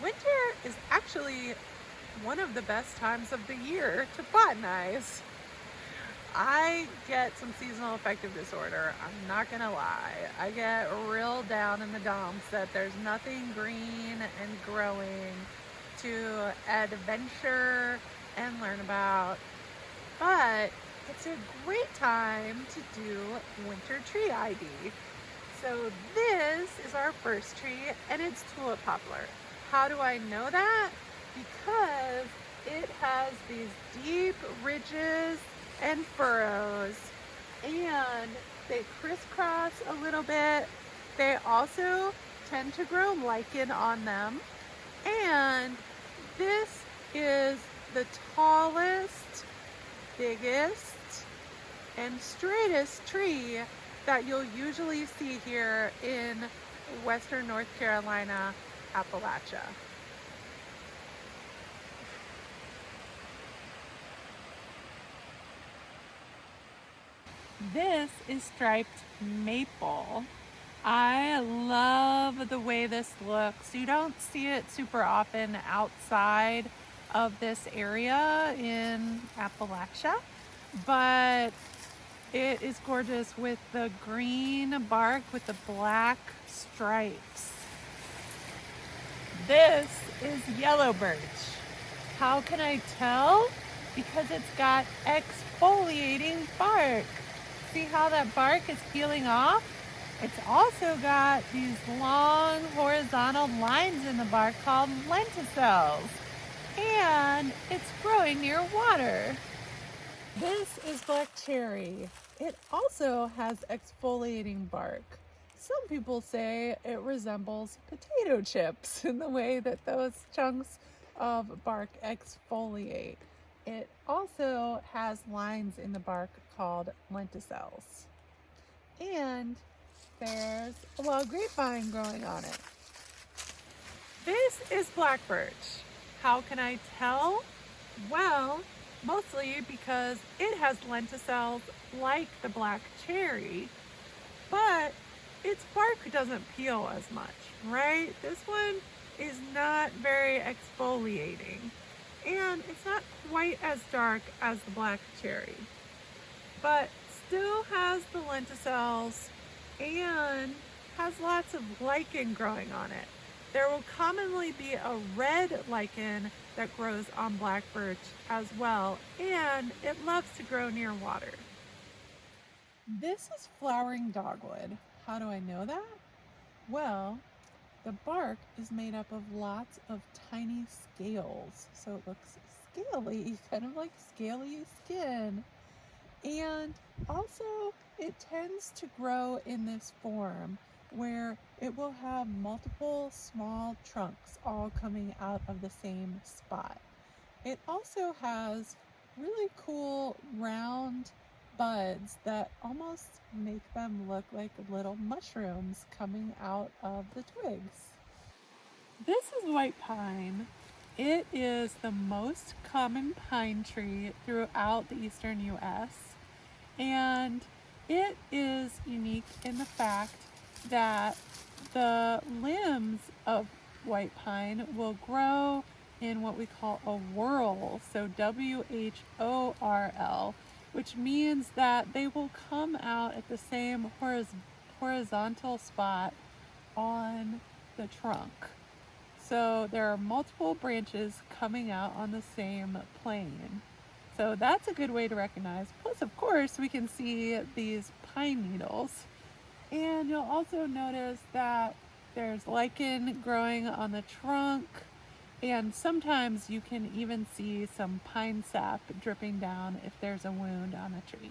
Winter is actually one of the best times of the year to botanize. I get some seasonal affective disorder. I'm not gonna lie. I get real down in the dumps that there's nothing green and growing to adventure and learn about. But it's a great time to do winter tree ID. So this is our first tree and it's tulip poplar. How do I know that? Because it has these deep ridges and furrows and they crisscross a little bit. They also tend to grow lichen on them. And this is the tallest, biggest, and straightest tree that you'll usually see here in Western North Carolina, Appalachia. This is striped maple. I love the way this looks. You don't see it super often outside of this area in Appalachia, but it is gorgeous with the green bark with the black stripes. This is yellow birch. How can I tell? Because it's got exfoliating bark. See how that bark is peeling off? It's also got these long horizontal lines in the bark called lenticels. And it's growing near water. This is black cherry. It also has exfoliating bark. Some people say it resembles potato chips in the way that those chunks of bark exfoliate. It also has lines in the bark called lenticels. And there's a wild grapevine growing on it. This is black birch. How can I tell? Well, mostly because it has lenticels like the black cherry, but its bark doesn't peel as much, right? This one is not very exfoliating, and it's not quite as dark as the black cherry, but still has the lenticels and has lots of lichen growing on it. There will commonly be a red lichen that grows on black birch as well, and it loves to grow near water. This is flowering dogwood. How do I know that? Well, the bark is made up of lots of tiny scales, so it looks scaly, kind of like scaly skin. And also it tends to grow in this form where it will have multiple small trunks all coming out of the same spot. It also has really cool round buds that almost make them look like little mushrooms coming out of the twigs. This is white pine. It is the most common pine tree throughout the eastern US, and it is unique in the fact that the limbs of white pine will grow in what we call a whorl, so WHORL, which means that they will come out at the same horizontal spot on the trunk. So there are multiple branches coming out on the same plane. So that's a good way to recognize. Plus, of course, we can see these pine needles. And you'll also notice that there's lichen growing on the trunk, and sometimes you can even see some pine sap dripping down if there's a wound on a tree.